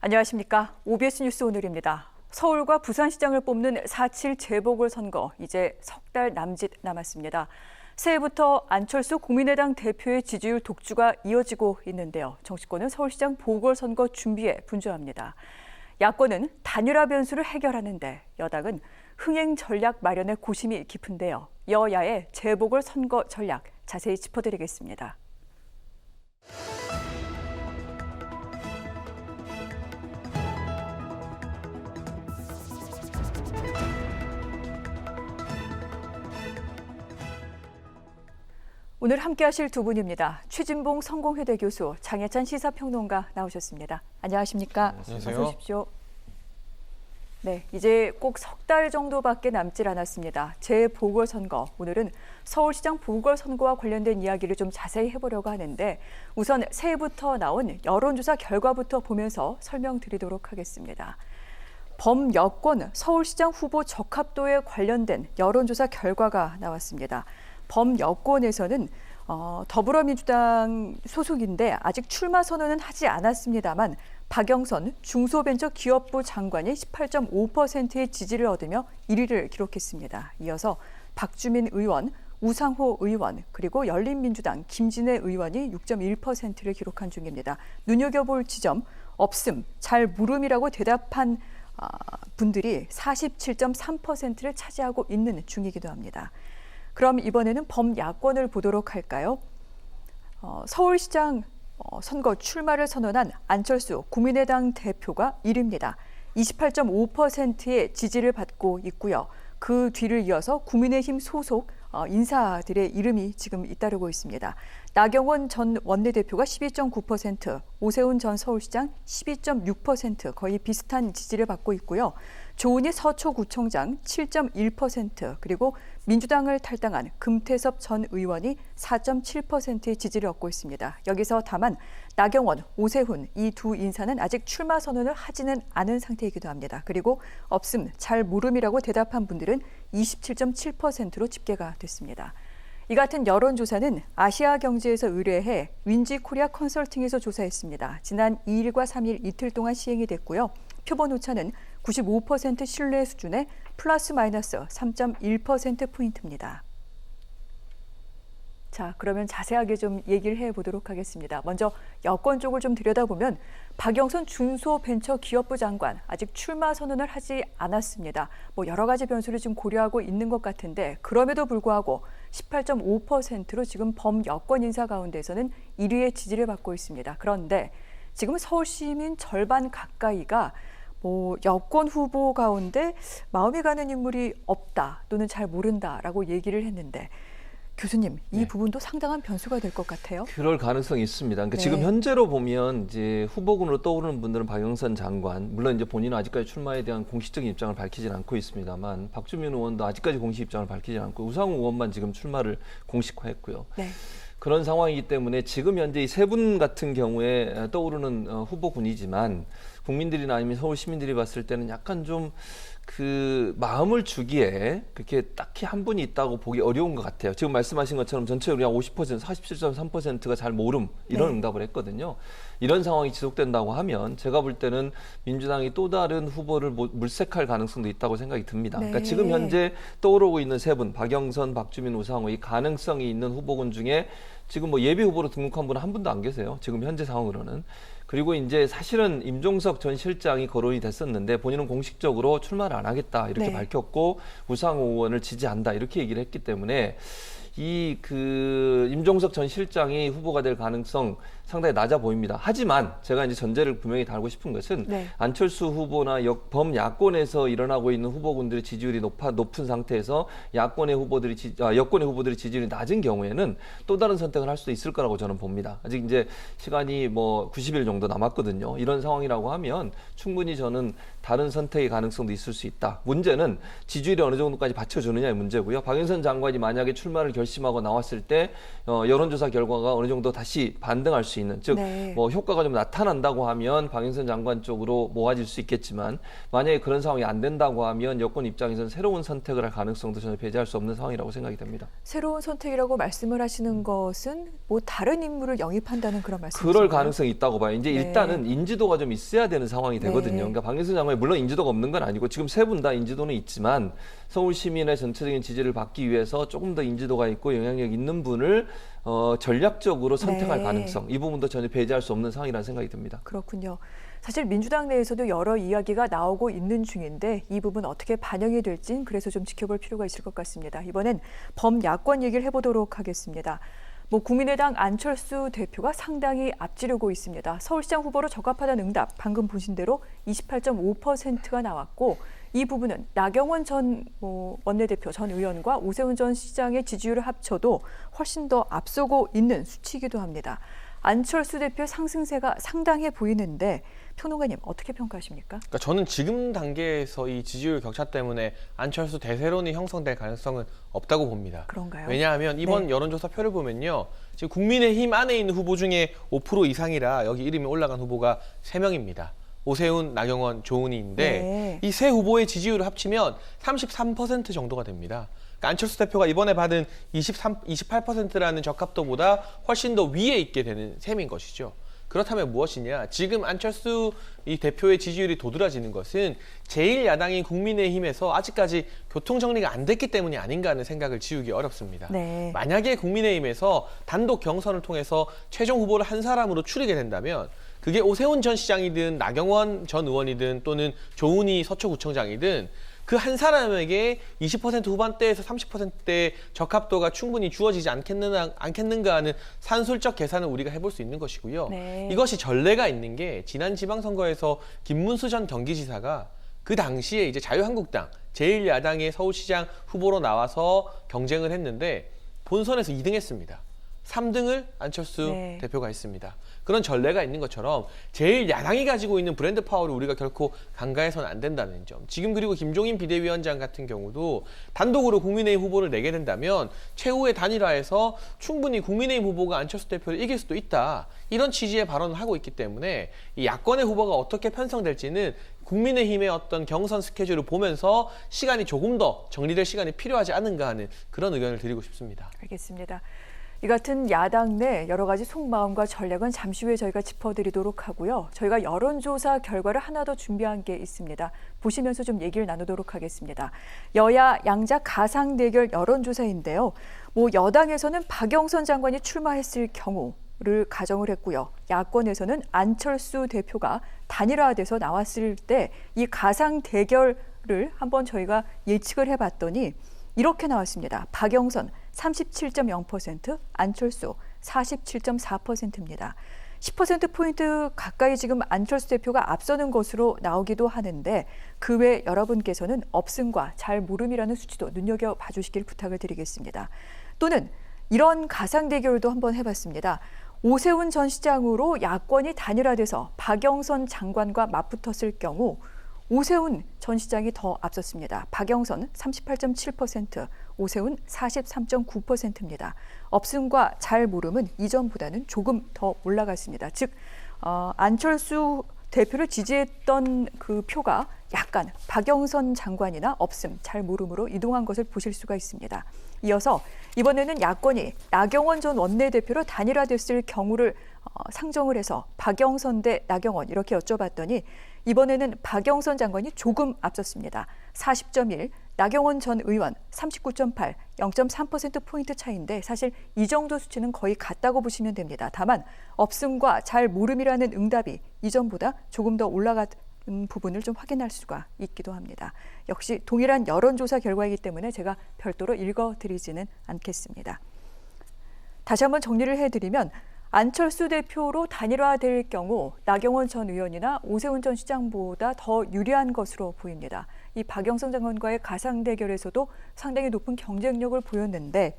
안녕하십니까. OBS 뉴스 오늘입니다. 서울과 부산시장을 뽑는 4.7 재보궐선거 이제 석 달 남짓 남았습니다. 새해부터 안철수 국민의당 대표의 지지율 독주가 이어지고 있는데요. 정치권은 서울시장 보궐선거 준비에 분주합니다. 야권은 단일화 변수를 해결하는데 여당은 흥행 전략 마련에 고심이 깊은데요. 여야의 재보궐선거 전략 자세히 짚어드리겠습니다. 오늘 함께하실 두 분입니다. 최진봉 성공회대 교수, 장혜찬 시사평론가 나오셨습니다. 안녕하십니까? 안녕하세요. 어서 오십시오. 네, 이제 꼭 석 달 정도밖에 남질 않았습니다. 재보궐선거, 오늘은 서울시장 보궐선거와 관련된 이야기를 좀 자세히 해보려고 하는데 우선 새해부터 나온 여론조사 결과부터 보면서 설명드리도록 하겠습니다. 범여권 서울시장 후보 적합도에 관련된 여론조사 결과가 나왔습니다. 범여권에서는 더불어민주당 소속인데 아직 출마 선언은 하지 않았습니다만 박영선 중소벤처기업부 장관이 18.5%의 지지를 얻으며 1위를 기록했습니다. 이어서 박주민 의원, 우상호 의원, 그리고 열린민주당 김진애 의원이 6.1%를 기록한 중입니다. 눈여겨볼 지점 없음, 잘 모름이라고 대답한 분들이 47.3%를 차지하고 있는 중이기도 합니다. 그럼 이번에는 범야권을 보도록 할까요? 서울시장 선거 출마를 선언한 안철수 국민의당 대표가 1위입니다. 28.5%의 지지를 받고 있고요. 그 뒤를 이어서 국민의힘 소속 인사들의 이름이 지금 잇따르고 있습니다. 나경원 전 원내대표가 12.9%, 오세훈 전 서울시장 12.6%, 거의 비슷한 지지를 받고 있고요. 조은희 서초구청장 7.1%, 그리고 민주당을 탈당한 금태섭 전 의원이 4.7%의 지지를 얻고 있습니다. 여기서 다만 나경원, 오세훈 이 두 인사는 아직 출마 선언을 하지는 않은 상태이기도 합니다. 그리고 없음, 잘 모름이라고 대답한 분들은 27.7%로 집계가 됐습니다. 이 같은 여론조사는 아시아경제에서 의뢰해 윈지코리아 컨설팅에서 조사했습니다. 지난 2일과 3일 이틀 동안 시행이 됐고요. 표본 오차는 95% 신뢰 수준의 플러스 마이너스 3.1%포인트입니다. 자, 그러면 자세하게 좀 얘기를 해보도록 하겠습니다. 먼저 여권 쪽을 좀 들여다보면 박영선 중소벤처기업부 장관 아직 출마 선언을 하지 않았습니다. 여러 가지 변수를 지금 고려하고 있는 것 같은데 그럼에도 불구하고 18.5%로 지금 범여권 인사 가운데서는 1위의 지지를 받고 있습니다. 그런데 지금 서울시민 절반 가까이가 여권 후보 가운데 마음에 가는 인물이 없다 또는 잘 모른다라고 얘기를 했는데 교수님, 이 부분도 상당한 변수가 될 것 같아요. 그럴 가능성이 있습니다. 그러니까 지금 현재로 보면 이제 후보군으로 떠오르는 분들은 박영선 장관, 물론 이제 본인은 아직까지 출마에 대한 공식적인 입장을 밝히진 않고 있습니다만 박주민 의원도 아직까지 공식 입장을 밝히지 않고 우상호 의원만 지금 출마를 공식화했고요. 네. 그런 상황이기 때문에 지금 현재 이 세 분 같은 경우에 떠오르는 후보군이지만 국민들이나 아니면 서울 시민들이 봤을 때는 약간 좀 그 마음을 주기에 그렇게 딱히 한 분이 있다고 보기 어려운 것 같아요. 지금 말씀하신 것처럼 전체적으로 한 50%, 47.3%가 잘 모름 이런 응답을 했거든요. 이런 상황이 지속된다고 하면 제가 볼 때는 민주당이 또 다른 후보를 물색할 가능성도 있다고 생각이 듭니다. 그러니까 지금 현재 떠오르고 있는 세 분, 박영선, 박주민, 우상호 이 가능성이 있는 후보군 중에 지금 예비 후보로 등록한 분은 한 분도 안 계세요. 지금 현재 상황으로는. 그리고 이제 사실은 임종석 전 실장이 거론이 됐었는데 본인은 공식적으로 출마를 안 하겠다 이렇게 밝혔고 우상호 의원을 지지한다 이렇게 얘기를 했기 때문에 임종석 전 실장이 후보가 될 가능성 상당히 낮아 보입니다. 하지만 제가 이제 전제를 분명히 달고 싶은 것은 안철수 후보나 범야권에서 일어나고 있는 후보군들의 지지율이 높은 상태에서 여권의 후보들이 지지율이 낮은 경우에는 또 다른 선택을 할 수도 있을 거라고 저는 봅니다. 아직 이제 시간이 90일 정도 남았거든요. 이런 상황이라고 하면 충분히 저는 다른 선택의 가능성도 있을 수 있다. 문제는 지지율이 어느 정도까지 받쳐주느냐의 문제고요. 박영선 장관이 만약에 출마를 결심하고 나왔을 때 여론조사 결과가 어느 정도 다시 반등할 수 있는, 즉 네. 뭐 효과가 좀 나타난다고 하면 박영선 장관 쪽으로 모아질 수 있겠지만, 만약에 그런 상황이 안 된다고 하면 여권 입장에서는 새로운 선택을 할 가능성도 전혀 배제할 수 없는 상황이라고 생각이 됩니다. 새로운 선택이라고 말씀을 하시는 것은 뭐 다른 인물을 영입한다는 그런 말씀이신가요? 그럴 가능성이 있다고 봐요. 이제 네. 일단은 인지도가 좀 있어야 되는 상황이 되거든요. 네. 그러니까 박영선 장관이 물론 인지도가 없는 건 아니고 지금 세 분 다 인지도는 있지만 서울 시민의 전체적인 지지를 받기 위해서 조금 더 인지도가 있고 영향력 있는 분을 전략적으로 선택할 네. 가능성, 이 부분도 전혀 배제할 수 없는 상황이라는 생각이 듭니다. 그렇군요. 사실 민주당 내에서도 여러 이야기가 나오고 있는 중인데 이 부분 어떻게 반영이 될진 그래서 좀 지켜볼 필요가 있을 것 같습니다. 이번엔 범야권 얘기를 해보도록 하겠습니다. 국민의당 안철수 대표가 상당히 앞지르고 있습니다. 서울시장 후보로 적합하다는 응답, 방금 보신 대로 28.5%가 나왔고, 이 부분은 나경원 전 원내대표 전 의원과 오세훈 전 시장의 지지율을 합쳐도 훨씬 더 앞서고 있는 수치이기도 합니다. 안철수 대표의 상승세가 상당해 보이는데 평론가님 어떻게 평가하십니까? 그러니까 저는 지금 단계에서 이 지지율 격차 때문에 안철수 대세론이 형성될 가능성은 없다고 봅니다. 그런가요? 왜냐하면 이번 여론조사 표를 보면요. 지금 국민의힘 안에 있는 후보 중에 5% 이상이라 여기 이름이 올라간 후보가 3명입니다. 오세훈, 나경원, 조은희인데 네. 이 세 후보의 지지율을 합치면 33% 정도가 됩니다. 그러니까 안철수 대표가 이번에 받은 28%라는 적합도보다 훨씬 더 위에 있게 되는 셈인 것이죠. 그렇다면 무엇이냐? 지금 안철수 이 대표의 지지율이 도드라지는 것은 제1야당인 국민의힘에서 아직까지 교통정리가 안 됐기 때문이 아닌가 하는 생각을 지우기 어렵습니다. 네. 만약에 국민의힘에서 단독 경선을 통해서 최종 후보를 한 사람으로 추리게 된다면 그게 오세훈 전 시장이든 나경원 전 의원이든 또는 조은희 서초구청장이든 그 한 사람에게 20% 후반대에서 30%대의 적합도가 충분히 주어지지 않겠는가 하는 산술적 계산을 우리가 해볼 수 있는 것이고요. 네. 이것이 전례가 있는 게 지난 지방선거에서 김문수 전 경기지사가 그 당시에 이제 자유한국당 제1야당의 서울시장 후보로 나와서 경쟁을 했는데 본선에서 2등했습니다. 3등을 안철수 네. 대표가 했습니다. 그런 전례가 있는 것처럼 제1야당이 가지고 있는 브랜드 파워를 우리가 결코 간과해서는 안 된다는 점. 지금 그리고 김종인 비대위원장 같은 경우도 단독으로 국민의힘 후보를 내게 된다면 최후의 단일화에서 충분히 국민의힘 후보가 안철수 대표를 이길 수도 있다. 이런 취지의 발언을 하고 있기 때문에 이 야권의 후보가 어떻게 편성될지는 국민의힘의 어떤 경선 스케줄을 보면서 시간이 조금 더 정리될 시간이 필요하지 않은가 하는 그런 의견을 드리고 싶습니다. 알겠습니다. 이 같은 야당 내 여러 가지 속마음과 전략은 잠시 후에 저희가 짚어드리도록 하고요. 저희가 여론조사 결과를 하나 더 준비한 게 있습니다. 보시면서 좀 얘기를 나누도록 하겠습니다. 여야 양자 가상 대결 여론조사인데요. 여당에서는 박영선 장관이 출마했을 경우를 가정을 했고요. 야권에서는 안철수 대표가 단일화돼서 나왔을 때 이 가상 대결을 한번 저희가 예측을 해봤더니 이렇게 나왔습니다. 박영선 37.0%, 안철수 47.4%입니다. 10%포인트 가까이 지금 안철수 대표가 앞서는 것으로 나오기도 하는데 그 외 여러분께서는 없음과 잘 모름이라는 수치도 눈여겨봐 주시길 부탁을 드리겠습니다. 또는 이런 가상 대결도 한번 해봤습니다. 오세훈 전 시장으로 야권이 단일화돼서 박영선 장관과 맞붙었을 경우 오세훈 전 시장이 더 앞섰습니다. 박영선 38.7%, 오세훈 43.9%입니다. 없음과 잘 모름은 이전보다는 조금 더 올라갔습니다. 즉 안철수 대표를 지지했던 그 표가 약간 박영선 장관이나 없음, 잘 모름으로 이동한 것을 보실 수가 있습니다. 이어서 이번에는 야권이 나경원 전 원내대표로 단일화됐을 경우를 상정을 해서 박영선 대 나경원 이렇게 여쭤봤더니 이번에는 박영선 장관이 조금 앞섰습니다. 40.1, 나경원 전 의원 39.8, 0.3%포인트 차이인데 사실 이 정도 수치는 거의 같다고 보시면 됩니다. 다만 없음과 잘 모름이라는 응답이 이전보다 조금 더 올라간 부분을 좀 확인할 수가 있기도 합니다. 역시 동일한 여론조사 결과이기 때문에 제가 별도로 읽어드리지는 않겠습니다. 다시 한번 정리를 해드리면 안철수 대표로 단일화될 경우 나경원 전 의원이나 오세훈 전 시장보다 더 유리한 것으로 보입니다. 이 박영선 장관과의 가상 대결에서도 상당히 높은 경쟁력을 보였는데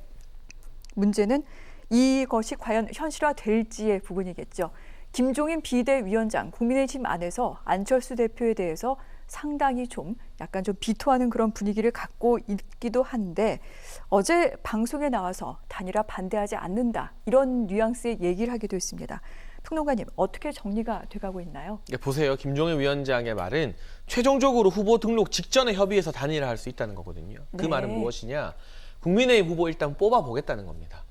문제는 이것이 과연 현실화될지의 부분이겠죠. 김종인 비대위원장, 국민의힘 안에서 안철수 대표에 대해서 상당히 좀 약간 좀 비토하는 그런 분위기를 갖고 있기도 한데 어제 방송에 나와서 단일화 반대하지 않는다 이런 뉘앙스의 얘기를 하기도 했습니다. 평론가님 어떻게 정리가 돼가고 있나요? 보세요. 김종인 위원장의 말은 최종적으로 후보 등록 직전에 협의해서 단일화할 수 있다는 거거든요. 그 네. 말은 무엇이냐? 국민의힘 후보 일단 뽑아보겠다는 겁니다.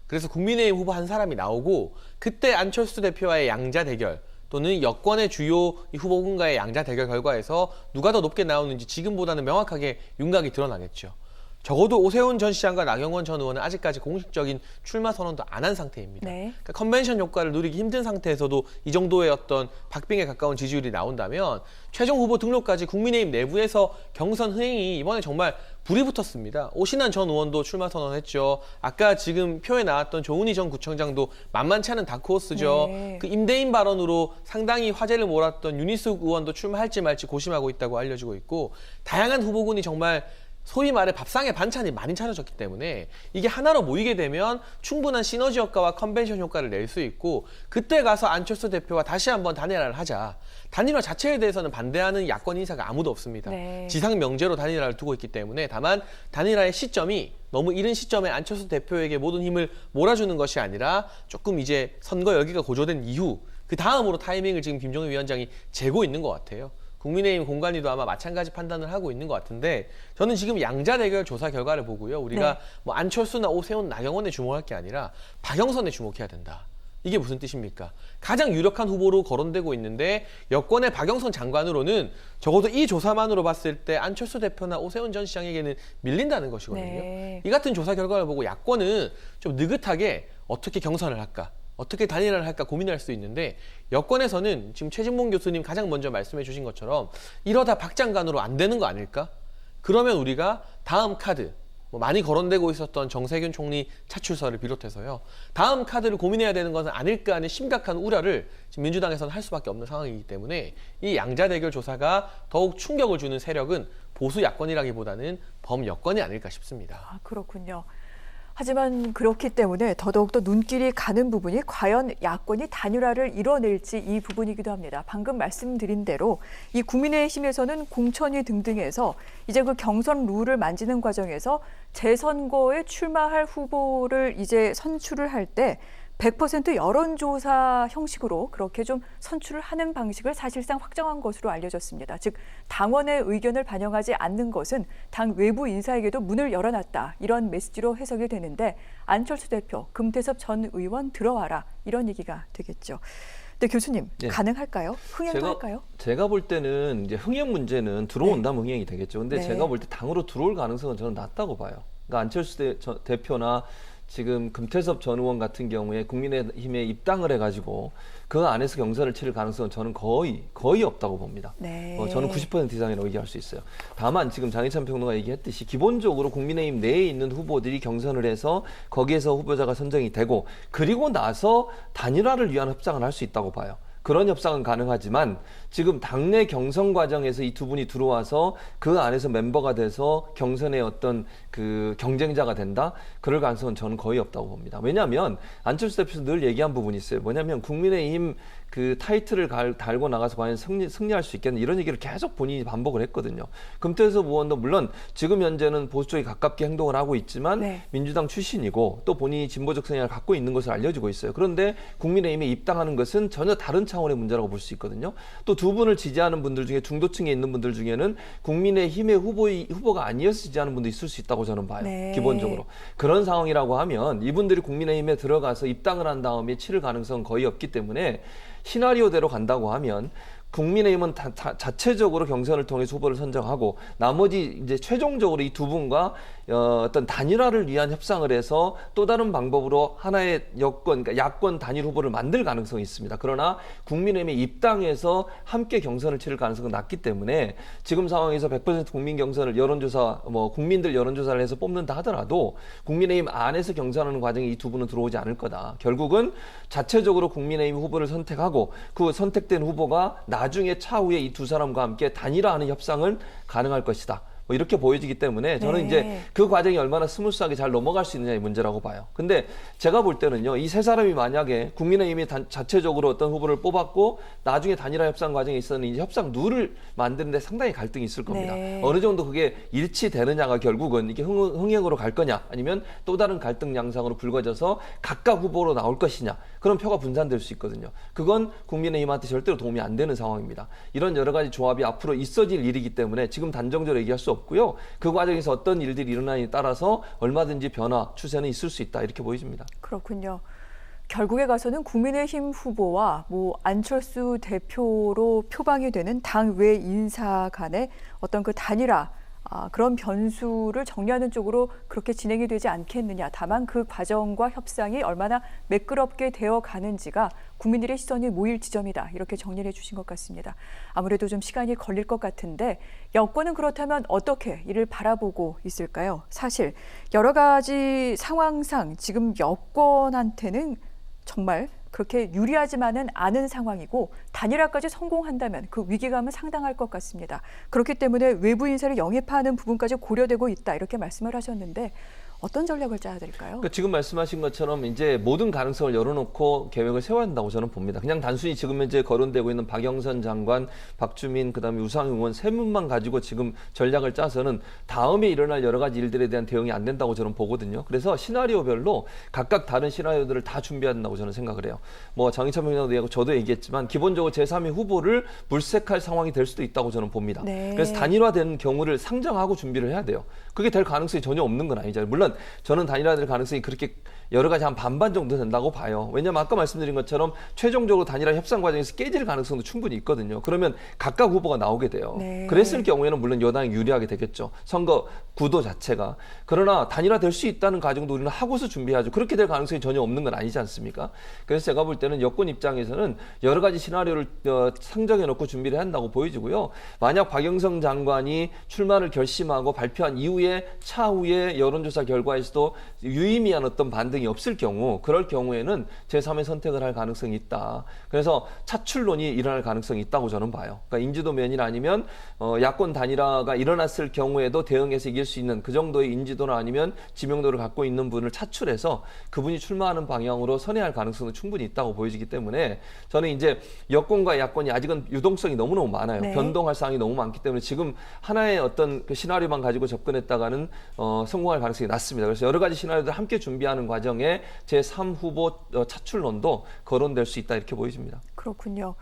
그래서 국민의힘 후보 한 사람이 나오고 그때 안철수 대표와의 양자 대결 또는 여권의 주요 후보군과의 양자 대결 결과에서 누가 더 높게 나오는지 지금보다는 명확하게 윤곽이 드러나겠죠. 적어도 오세훈 전 시장과 나경원 전 의원은 아직까지 공식적인 출마 선언도 안 한 상태입니다. 네. 그러니까 컨벤션 효과를 누리기 힘든 상태에서도 이 정도의 어떤 박빙에 가까운 지지율이 나온다면 최종 후보 등록까지 국민의힘 내부에서 경선 흥행이 이번에 정말 불이 붙었습니다. 오신환 전 의원도 출마 선언했죠. 아까 지금 표에 나왔던 조은희 전 구청장도 만만치 않은 다크호스죠. 네. 그 임대인 발언으로 상당히 화제를 몰았던 윤희숙 의원도 출마할지 말지 고심하고 있다고 알려지고 있고 다양한 후보군이 정말 소위 말해 밥상에 반찬이 많이 차려졌기 때문에 이게 하나로 모이게 되면 충분한 시너지 효과와 컨벤션 효과를 낼 수 있고 그때 가서 안철수 대표와 다시 한번 단일화를 하자. 단일화 자체에 대해서는 반대하는 야권 인사가 아무도 없습니다. 네. 지상 명제로 단일화를 두고 있기 때문에 다만 단일화의 시점이 너무 이른 시점에 안철수 대표에게 모든 힘을 몰아주는 것이 아니라 조금 이제 선거 열기가 고조된 이후 그 다음으로 타이밍을 지금 김종인 위원장이 재고 있는 것 같아요. 국민의힘 공관위도 아마 마찬가지 판단을 하고 있는 것 같은데 저는 지금 양자 대결 조사 결과를 보고요. 우리가 네. 뭐 안철수나 오세훈, 나경원에 주목할 게 아니라 박영선에 주목해야 된다. 이게 무슨 뜻입니까? 가장 유력한 후보로 거론되고 있는데 여권의 박영선 장관으로는 적어도 이 조사만으로 봤을 때 안철수 대표나 오세훈 전 시장에게는 밀린다는 것이거든요. 네. 이 같은 조사 결과를 보고 야권은 좀 느긋하게 어떻게 경선을 할까? 어떻게 단일화를 할까 고민할 수 있는데 여권에서는 지금 최진봉 교수님 가장 먼저 말씀해 주신 것처럼 이러다 박 장관으로 안 되는 거 아닐까? 그러면 우리가 다음 카드 많이 거론되고 있었던 정세균 총리 차출설을 비롯해서요. 다음 카드를 고민해야 되는 것은 아닐까 하는 심각한 우려를 지금 민주당에서는 할 수밖에 없는 상황이기 때문에 이 양자 대결 조사가 더욱 충격을 주는 세력은 보수 야권이라기보다는 범여권이 아닐까 싶습니다. 아, 그렇군요. 하지만 그렇기 때문에 더더욱 더 눈길이 가는 부분이 과연 야권이 단일화를 이뤄낼지 이 부분이기도 합니다. 방금 말씀드린 대로 이 국민의힘에서는 공천위 등등에서 이제 그 경선 룰을 만지는 과정에서 재선거에 출마할 후보를 이제 선출을 할 때 100% 여론조사 형식으로 그렇게 좀 선출을 하는 방식을 사실상 확정한 것으로 알려졌습니다. 즉 당원의 의견을 반영하지 않는 것은 당 외부 인사에게도 문을 열어놨다. 이런 메시지로 해석이 되는데 안철수 대표, 금태섭 전 의원 들어와라. 이런 얘기가 되겠죠. 근데 교수님, 예. 가능할까요? 흥행도 할까요? 제가 볼 때는 이제 흥행 문제는 들어온다면 흥행이 되겠죠. 근데 네. 제가 볼 때 당으로 들어올 가능성은 저는 낮다고 봐요. 그러니까 안철수 대표나 지금 금태섭 전 의원 같은 경우에 국민의힘에 입당을 해가지고 그 안에서 경선을 치를 가능성은 저는 거의 없다고 봅니다. 네. 저는 90% 이상이라고 얘기할 수 있어요. 다만 지금 장희찬 평론가 얘기했듯이 기본적으로 국민의힘 내에 있는 후보들이 경선을 해서 거기에서 후보자가 선정이 되고 그리고 나서 단일화를 위한 협상을 할 수 있다고 봐요. 그런 협상은 가능하지만 지금 당내 경선 과정에서 이 두 분이 들어와서 그 안에서 멤버가 돼서 경선의 어떤 그 경쟁자가 된다? 그럴 가능성은 저는 거의 없다고 봅니다. 왜냐하면 안철수 대표에서 늘 얘기한 부분이 있어요. 뭐냐면 국민의힘 그 타이틀을 달고 나가서 과연 승리할 수 있겠나 이런 얘기를 계속 본인이 반복을 했거든요. 금태섭 의원도 물론 지금 현재는 보수 쪽에 가깝게 행동을 하고 있지만 네. 민주당 출신이고 또 본인이 진보적 성향을 갖고 있는 것을 알려지고 있어요. 그런데 국민의힘에 입당하는 것은 전혀 다른 차원의 문제라고 볼 수 있거든요. 또 두 분을 지지하는 분들 중에 중도층에 있는 분들 중에는 국민의힘의 후보가 아니어서 지지하는 분도 있을 수 있다고 저는 봐요. 네. 기본적으로. 그런 상황이라고 하면 이분들이 국민의힘에 들어가서 입당을 한 다음에 치를 가능성은 거의 없기 때문에 시나리오대로 간다고 하면 국민의힘은 자체적으로 경선을 통해서 후보를 선정하고 나머지 이제 최종적으로 이 두 분과 어떤 단일화를 위한 협상을 해서 또 다른 방법으로 하나의 그러니까 야권 단일 후보를 만들 가능성이 있습니다. 그러나 국민의힘에 입당해서 함께 경선을 치를 가능성은 낮기 때문에 지금 상황에서 100% 국민 경선을 여론조사 국민들 여론조사를 해서 뽑는다 하더라도 국민의힘 안에서 경선하는 과정에 이 두 분은 들어오지 않을 거다. 결국은 자체적으로 국민의힘 후보를 선택하고 그 선택된 후보가 나중에 차후에 이 두 사람과 함께 단일화하는 협상은 가능할 것이다. 뭐 이렇게 보여지기 때문에 저는 네. 이제 그 과정이 얼마나 스무스하게 잘 넘어갈 수 있느냐의 문제라고 봐요. 근데 제가 볼 때는요, 이 세 사람이 만약에 국민의힘이 자체적으로 어떤 후보를 뽑았고 나중에 단일화 협상 과정에 있었는 이제 협상 룰을 만드는데 상당히 갈등이 있을 겁니다. 네. 어느 정도 그게 일치되느냐가 결국은 이게 흥행으로 갈 거냐, 아니면 또 다른 갈등 양상으로 불거져서 각각 후보로 나올 것이냐, 그런 표가 분산될 수 있거든요. 그건 국민의힘한테 절대로 도움이 안 되는 상황입니다. 이런 여러 가지 조합이 앞으로 있어질 일이기 때문에 지금 단정적으로 얘기할 수 없고요. 그 과정에서 어떤 일들이 일어나느냐에 따라서 얼마든지 변화, 추세는 있을 수 있다, 이렇게 보여집니다. 그렇군요. 결국에 가서는 국민의힘 후보와 뭐 안철수 대표로 표방이 되는 당외 인사 간의 어떤 그 단일화, 그런 변수를 정리하는 쪽으로 그렇게 진행이 되지 않겠느냐. 다만 그 과정과 협상이 얼마나 매끄럽게 되어 가는지가 국민들의 시선이 모일 지점이다. 이렇게 정리를 해주신 것 같습니다. 아무래도 좀 시간이 걸릴 것 같은데 여권은 그렇다면 어떻게 이를 바라보고 있을까요? 사실 여러 가지 상황상 지금 여권한테는 정말 그렇게 유리하지만은 않은 상황이고 단일화까지 성공한다면 그 위기감은 상당할 것 같습니다. 그렇기 때문에 외부 인사를 영입하는 부분까지 고려되고 있다 이렇게 말씀을 하셨는데 어떤 전략을 짜야 될까요? 그러니까 지금 말씀하신 것처럼 이제 모든 가능성을 열어놓고 계획을 세워야 한다고 저는 봅니다. 그냥 단순히 지금 현재 거론되고 있는 박영선 장관, 박주민, 그다음에 우상호 의원 세 분만 가지고 지금 전략을 짜서는 다음에 일어날 여러 가지 일들에 대한 대응이 안 된다고 저는 보거든요. 그래서 시나리오별로 각각 다른 시나리오들을 다 준비해야 한다고 저는 생각을 해요. 뭐 장희찬 위원장도 얘기하고 저도 얘기했지만 기본적으로 제3의 후보를 물색할 상황이 될 수도 있다고 저는 봅니다. 네. 그래서 단일화되는 경우를 상정하고 준비를 해야 돼요. 그게 될 가능성이 전혀 없는 건 아니잖아요. 물론 저는 단일화될 가능성이 그렇게 여러 가지 한 반반 정도 된다고 봐요. 왜냐하면 아까 말씀드린 것처럼 최종적으로 단일화 협상 과정에서 깨질 가능성도 충분히 있거든요. 그러면 각각 후보가 나오게 돼요. 네. 그랬을 경우에는 물론 여당이 유리하게 되겠죠. 선거 구도 자체가. 그러나 단일화될 수 있다는 가정도 우리는 하고서 준비하죠. 그렇게 될 가능성이 전혀 없는 건 아니지 않습니까? 그래서 제가 볼 때는 여권 입장에서는 여러 가지 시나리오를 상정해 놓고 준비를 한다고 보여지고요. 만약 박영선 장관이 출마를 결심하고 발표한 이후에 차후에 여론조사 결과에서도 유의미한 어떤 반등이 없을 경우, 그럴 경우에는 제3의 선택을 할 가능성이 있다. 그래서 차출론이 일어날 가능성이 있다고 저는 봐요. 그러니까 인지도 면이나 아니면 야권 단일화가 일어났을 경우에도 대응해서 이길 수 있는 그 정도의 인지도나 아니면 지명도를 갖고 있는 분을 차출해서 그분이 출마하는 방향으로 선회할 가능성도 충분히 있다고 보여지기 때문에 저는 이제 여권과 야권이 아직은 유동성이 너무너무 많아요. 네. 변동할 사항이 너무 많기 때문에 지금 하나의 어떤 그 시나리오만 가지고 접근했다가는 성공할 가능성이 낮습니다. 그래서 여러 가지 시나리오들 함께 준비하는 과정에 제3 후보 차출론도 거론될 수 있다 이렇게 보여집니다. 그렇군요.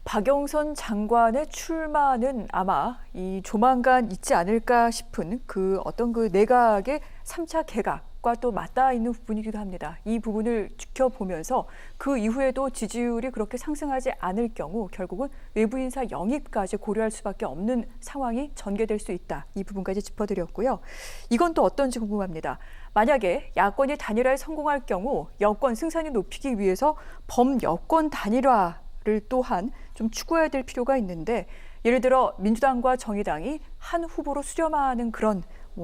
박영선 장관의 출마는 아마 이 조만간 있지 않을까 싶은 그 어떤 그 내각의 3차 개각과 또 맞닿아 있는 부분이기도 합니다. 이 부분을 지켜보면서 그 이후에도 지지율이 그렇게 상승하지 않을 경우 결국은 외부 인사 영입까지 고려할 수밖에 없는 상황이 전개될 수 있다. 이 부분까지 짚어드렸고요. 이건 또 어떤지 궁금합니다. 만약에 야권이 단일화에 성공할 경우 여권 승산을 높이기 위해서 범여권 단일화를 또한 좀 추구해야 될 필요가 있는데 예를 들어 민주당과 정의당이 한 후보로 수렴하는 그런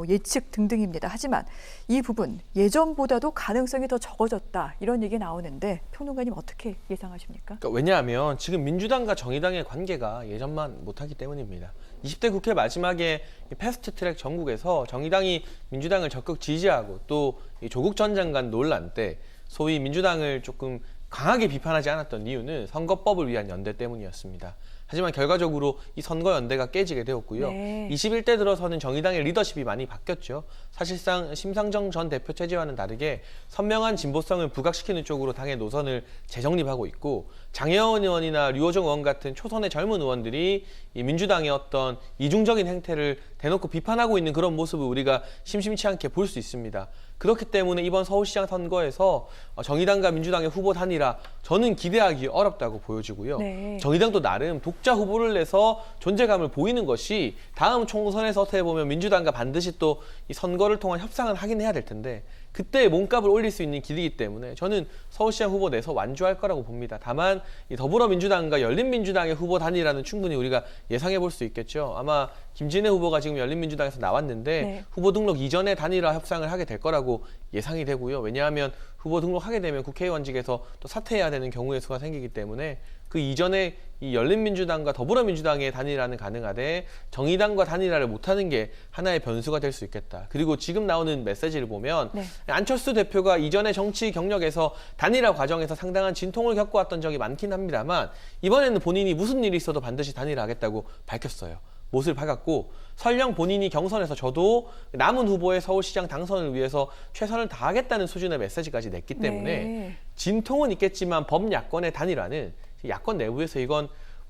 예측 등등입니다. 하지만 이 부분 예전보다도 가능성이 더 적어졌다 이런 얘기 나오는데 평론가님 어떻게 예상하십니까? 그러니까 왜냐하면 지금 민주당과 정의당의 관계가 예전만 못하기 때문입니다. 20대 국회 마지막에 패스트트랙 전국에서 정의당이 민주당을 적극 지지하고 또 조국 전 장관 논란 때 소위 민주당을 조금 강하게 비판하지 않았던 이유는 선거법을 위한 연대 때문이었습니다. 하지만 결과적으로 이 선거연대가 깨지게 되었고요. 네. 21대 들어서는 정의당의 리더십이 많이 바뀌었죠. 사실상 심상정 전 대표 체제와는 다르게 선명한 진보성을 부각시키는 쪽으로 당의 노선을 재정립하고 있고 장혜원 의원이나 류호정 의원 같은 초선의 젊은 의원들이 이 민주당의 어떤 이중적인 행태를 대놓고 비판하고 있는 그런 모습을 우리가 심심치 않게 볼 수 있습니다. 그렇기 때문에 이번 서울시장 선거에서 정의당과 민주당의 후보 단일화 저는 기대하기 어렵다고 보여지고요. 네. 정의당도 나름 독자 후보를 내서 존재감을 보이는 것이 다음 총선에서 어떻게 보면 민주당과 반드시 또 이 선거를 통한 협상을 하긴 해야 될 텐데 그때 몸값을 올릴 수 있는 길이기 때문에 저는 서울시장 후보 내서 완주할 거라고 봅니다. 다만 이 더불어민주당과 열린민주당의 후보 단일화는 충분히 우리가 예상해 볼 수 있겠죠. 아마 김진애 후보가 지금 열린민주당에서 나왔는데 네. 후보 등록 이전에 단일화 협상을 하게 될 거라고 거라고 예상이 되고요. 왜냐하면 후보 등록하게 되면 국회의원직에서 또 사퇴해야 되는 경우의 수가 생기기 때문에 그 이전에 이 열린민주당과 더불어민주당의 단일화는 가능하되 정의당과 단일화를 못하는 게 하나의 변수가 될 수 있겠다. 그리고 지금 나오는 메시지를 보면 네. 안철수 대표가 이전에 정치 경력에서 단일화 과정에서 상당한 진통을 겪어왔던 적이 많긴 합니다만 이번에는 본인이 무슨 일이 있어도 반드시 단일화하겠다고 밝혔어요. 못을 박았고 설령 본인이 경선에서 저도 남은 후보의 서울시장 당선을 위해서 최선을 다하겠다는 수준의 메시지까지 냈기 때문에 네. 진통은 있겠지만 범야권의 단일화는 야권 내부에서 이건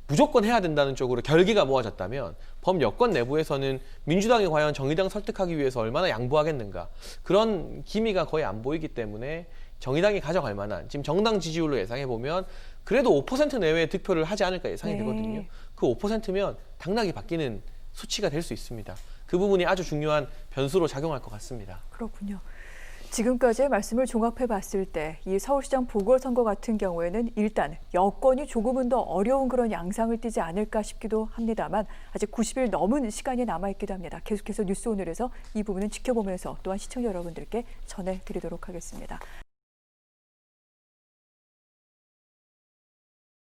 무조건 해야 된다는 쪽으로 결기가 모아졌다면 범여권 내부에서는 민주당이 과연 정의당 설득하기 위해서 얼마나 양보하겠는가 그런 기미가 거의 안 보이기 때문에 정의당이 가져갈 만한 지금 정당 지지율로 예상해 보면 그래도 5% 내외의 득표를 하지 않을까 예상이 네. 되거든요. 그 5%면 당락이 바뀌는 수치가 될 수 있습니다. 그 부분이 아주 중요한 변수로 작용할 것 같습니다. 그렇군요. 지금까지의 말씀을 종합해 봤을 때 이 서울시장 보궐선거 같은 경우에는 일단 여건이 조금은 더 어려운 그런 양상을 띠지 않을까 싶기도 합니다만 아직 90일 넘은 시간이 남아있기도 합니다. 계속해서 뉴스오늘에서 이 부분은 지켜보면서 또한 시청자 여러분들께 전해드리도록 하겠습니다.